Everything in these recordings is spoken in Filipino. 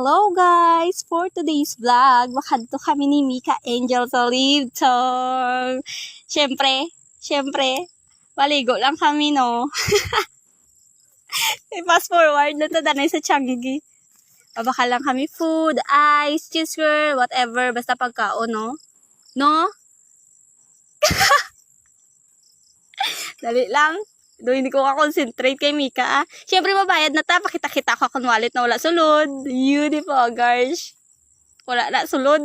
Hello guys! For today's vlog, makadto kami ni Mika Angel sa Libton. Siyempre, maligo lang kami no. I-fast forward lang to danay sa Changi. Babaka lang kami food, ice, cheese girl, whatever, basta pagkaon no. No? Dali lang. Do hindi ko ka-concentrate kay Mika. Siyempre mabayad na ta, pakita-kita ko akong wallet na wala sulod. Yun po, guys. Wala na sulod.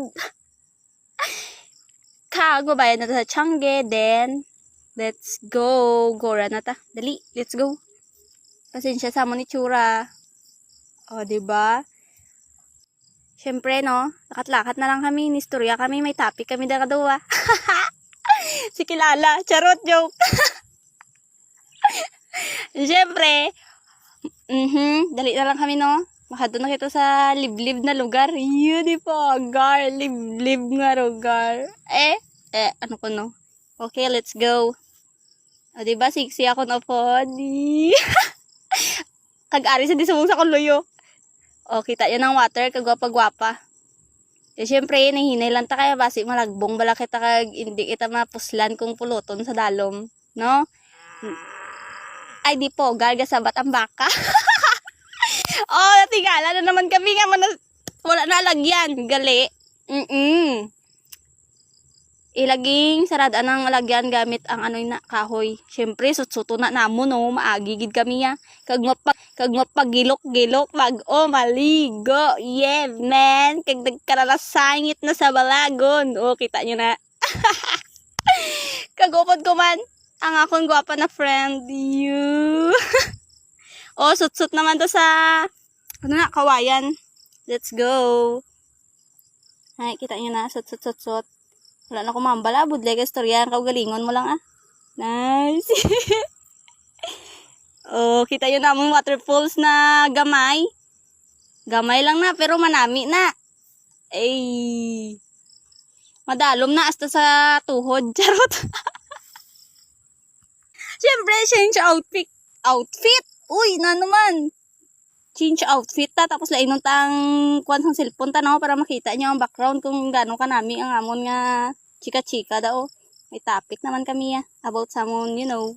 Mabayad na ta sa Changi, then let's go. Gora na ta. Dali, let's go. Pasensya sa mo ni Chura. O, diba? Siyempre, no, lakat-lakat na lang kami, nistorya kami, may topic kami na kadawa. Si Kilala, charot joke. Siyempre, dali na lang kami, no? Makado na kita sa liblib na lugar. Yun po, gar, liblib nga lugar. Ano ko, no? Okay, let's go. O, diba, siksi ako na po. Kag-ari sa disumong sa kuluyo. O, kita yun ang water, kagwapa-gwapa. Siyempre, nahinay lang ta kaya basi malagbong bala kita kag hindi kita mapuslan kung puluton sa dalom, no? Ay di po, garga sabat ang baka. Oh, natigala na naman kami nga wala na lagyan, gali. Ilaging sarada ng lagyan gamit ang ano na kahoy. Siyempre, sutsuto na namo no, maagigid kami ya. Kag mapagilok-gilok maligo. Yeah, man. Kag nagkaralasangit na sa balagon. Oh, kita nyo na. Kagupod ko man ang akong gwapa na friend. You. Oh, sutsut naman to sa kawayan. Let's go. Ay, kita nyo na, sutsut. Wala na kumambala, budlay ka istorya, kaugalingon mo lang Nice. Oh, kita yun namang waterfalls na gamay. Gamay lang na, pero manami na. Madalom na hasta sa tuhod. Charot. Siyempre, change outfit. Uy, na naman. Change outfit ta, tapos lainon tang kuwan sang cellphone ta no, para makita nyo ang background kung gaano kanami ang amon nga chika-chika daw. May topic naman kami about samon, you know.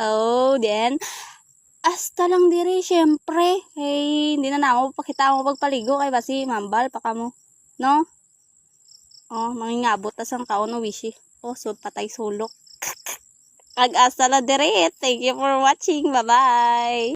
Oh, then hasta lang diri syempre. Hindi na namo pakita mo pagpaligo kay basi mambal pa kamo, no? Oh, mangingabot ta sang kaon no wishi. Oh, so patay sulok. Ag-asa la diri. Thank you for watching. Bye-bye.